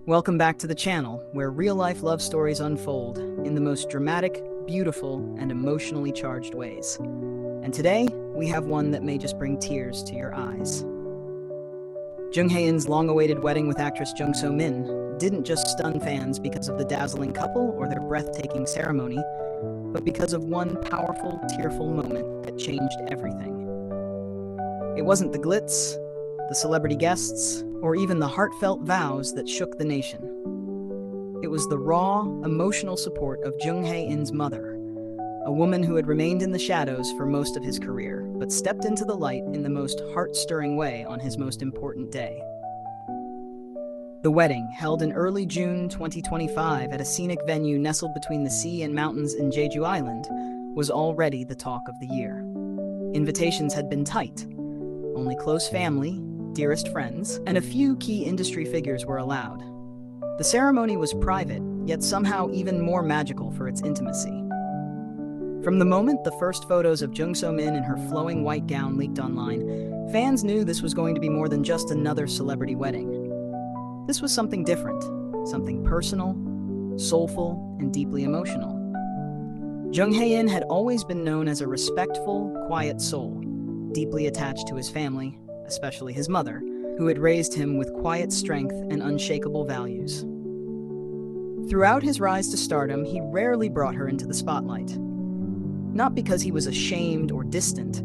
Welcome back to the channel, where real-life love stories unfold in the most dramatic, beautiful, and emotionally charged ways. And today, we have one that may just bring tears to your eyes. Jung Hae In's long-awaited wedding with actress Jung So-min didn't just stun fans because of the dazzling couple or their breathtaking ceremony, but because of one powerful, tearful moment that changed everything. It wasn't the glitz, the celebrity guests, or even the heartfelt vows that shook the nation. It was the raw, emotional support of Jung Hae In's mother, a woman who had remained in the shadows for most of his career, but stepped into the light in the most heart-stirring way on his most important day. The wedding, held in early June 2025 at a scenic venue nestled between the sea and mountains in Jeju Island, was already the talk of the year. Invitations had been tight. Only close family, dearest friends, and a few key industry figures were allowed. The ceremony was private, yet somehow even more magical for its intimacy. From the moment the first photos of Jung So-min in her flowing white gown leaked online, fans knew this was going to be more than just another celebrity wedding. This was something different, something personal, soulful, and deeply emotional. Jung Hae In had always been known as a respectful, quiet soul, deeply attached to his family, especially his mother, who had raised him with quiet strength and unshakable values. Throughout his rise to stardom, he rarely brought her into the spotlight. Not because he was ashamed or distant,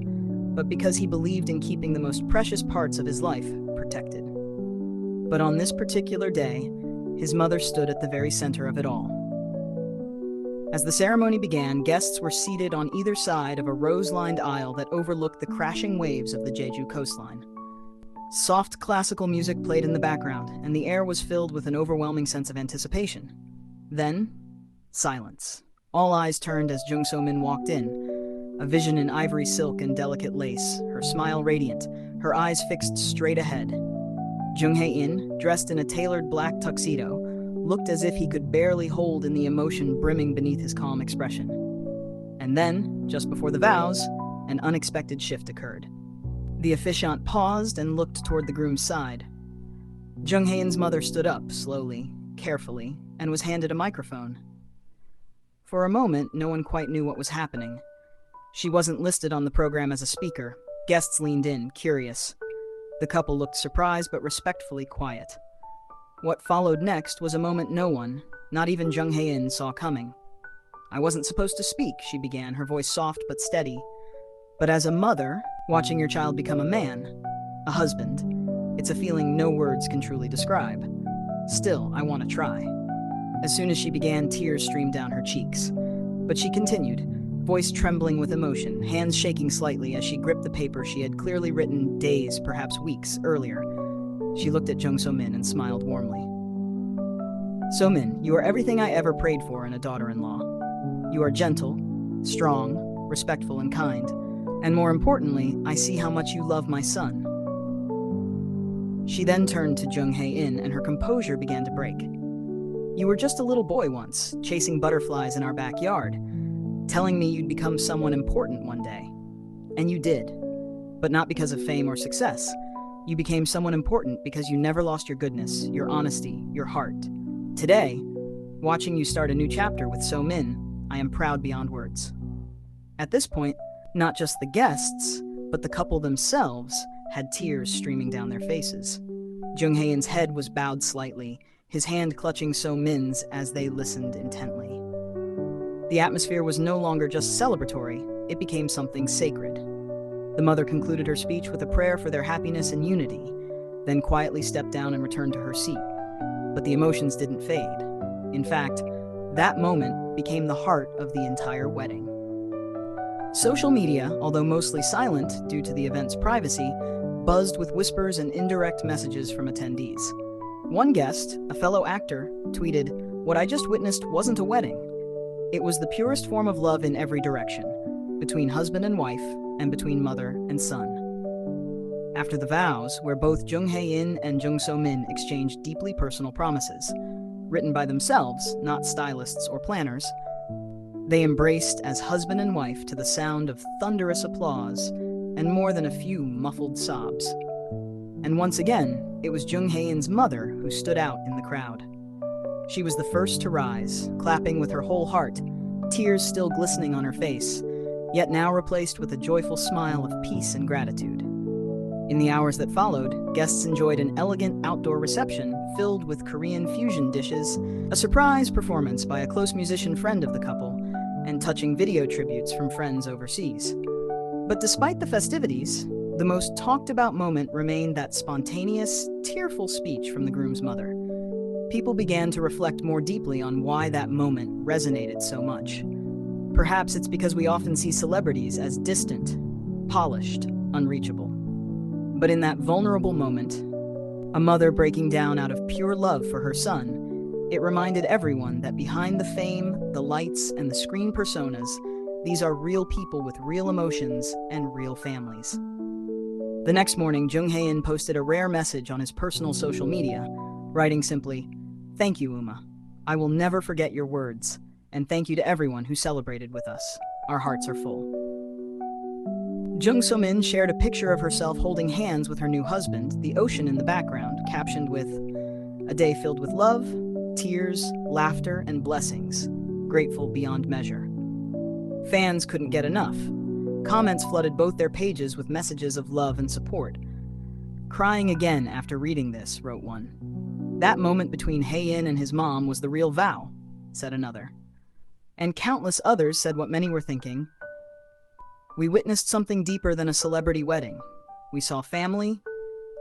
but because he believed in keeping the most precious parts of his life protected. But on this particular day, his mother stood at the very center of it all. As the ceremony began, guests were seated on either side of a rose-lined aisle that overlooked the crashing waves of the Jeju coastline. Soft classical music played in the background, and the air was filled with an overwhelming sense of anticipation. Then, silence. All eyes turned as Jung So-min walked in, a vision in ivory silk and delicate lace, her smile radiant, her eyes fixed straight ahead. Jung Hae In, dressed in a tailored black tuxedo, looked as if he could barely hold in the emotion brimming beneath his calm expression. And then, just before the vows, an unexpected shift occurred. The officiant paused and looked toward the groom's side. Jung Hae In's mother stood up, slowly, carefully, and was handed a microphone. For a moment, no one quite knew what was happening. She wasn't listed on the program as a speaker. Guests leaned in, curious. The couple looked surprised but respectfully quiet. What followed next was a moment no one, not even Jung Hae In, saw coming. "I wasn't supposed to speak," she began, her voice soft but steady. "But as a mother, watching your child become a man, a husband, it's a feeling no words can truly describe. Still, I want to try." As soon as she began, tears streamed down her cheeks. But she continued, voice trembling with emotion, hands shaking slightly as she gripped the paper she had clearly written days, perhaps weeks, earlier. She looked at Jung So-min and smiled warmly. "So-min, you are everything I ever prayed for in a daughter-in-law. You are gentle, strong, respectful, and kind. And more importantly, I see how much you love my son." She then turned to Jung Hae In, and her composure began to break. "You were just a little boy once, chasing butterflies in our backyard, telling me you'd become someone important one day. And you did. But not because of fame or success. You became someone important because you never lost your goodness, your honesty, your heart. Today, watching you start a new chapter with So-min, I am proud beyond words." At this point, not just the guests, but the couple themselves had tears streaming down their faces. Jung Hae In's head was bowed slightly, his hand clutching So-min's as they listened intently. The atmosphere was no longer just celebratory, it became something sacred. The mother concluded her speech with a prayer for their happiness and unity, then quietly stepped down and returned to her seat. But the emotions didn't fade. In fact, that moment became the heart of the entire wedding. Social media, although mostly silent due to the event's privacy, buzzed with whispers and indirect messages from attendees. One guest, a fellow actor, tweeted, "What I just witnessed wasn't a wedding. It was the purest form of love in every direction, between husband and wife, and between mother and son." After the vows, where both Jung Hae In and Jung So-min exchanged deeply personal promises, written by themselves, not stylists or planners, they embraced as husband and wife to the sound of thunderous applause and more than a few muffled sobs. And once again, it was Jung Hae In's mother who stood out in the crowd. She was the first to rise, clapping with her whole heart, tears still glistening on her face, yet now replaced with a joyful smile of peace and gratitude. In the hours that followed, guests enjoyed an elegant outdoor reception filled with Korean fusion dishes, a surprise performance by a close musician friend of the couple, and touching video tributes from friends overseas. But despite the festivities, the most talked about moment remained that spontaneous, tearful speech from the groom's mother. People began to reflect more deeply on why that moment resonated so much. Perhaps it's because we often see celebrities as distant, polished, unreachable. But in that vulnerable moment, a mother breaking down out of pure love for her son, it reminded everyone that behind the fame, the lights, and the screen personas, these are real people with real emotions and real families. The next morning, Jung Hae In posted a rare message on his personal social media, writing simply, "Thank you, Uma. I will never forget your words, and thank you to everyone who celebrated with us. Our hearts are full." Jung So-min shared a picture of herself holding hands with her new husband, the ocean in the background, captioned with, "A day filled with love, tears, laughter, and blessings. Grateful beyond measure." Fans couldn't get enough. Comments flooded both their pages with messages of love and support. "Crying again after reading this," wrote one. "That moment between Hae In and his mom was the real vow," said another. And countless others said what many were thinking. "We witnessed something deeper than a celebrity wedding. We saw family,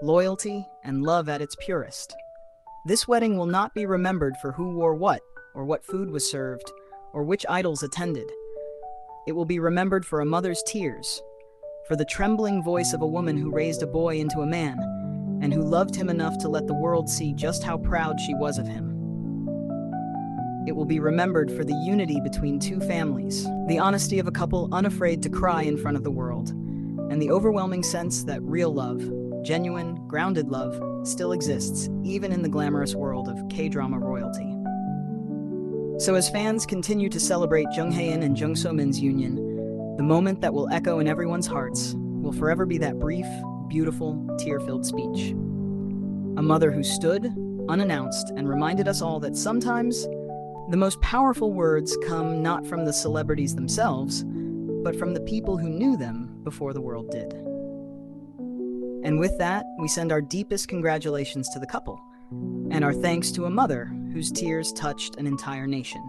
loyalty, and love at its purest. This wedding will not be remembered for who wore what, or what food was served, or which idols attended. It will be remembered for a mother's tears, for the trembling voice of a woman who raised a boy into a man, and who loved him enough to let the world see just how proud she was of him. It will be remembered for the unity between two families, the honesty of a couple unafraid to cry in front of the world, and the overwhelming sense that real love, genuine, grounded love, still exists, even in the glamorous world of K-drama royalty." So as fans continue to celebrate Jung Hae In and Jung So-min's union, the moment that will echo in everyone's hearts will forever be that brief, beautiful, tear-filled speech. A mother who stood, unannounced, and reminded us all that sometimes the most powerful words come not from the celebrities themselves, but from the people who knew them before the world did. And with that, we send our deepest congratulations to the couple, and our thanks to a mother whose tears touched an entire nation.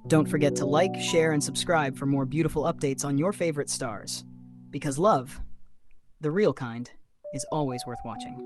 Don't forget to like, share, and subscribe for more beautiful updates on your favorite stars. Because love, the real kind, is always worth watching.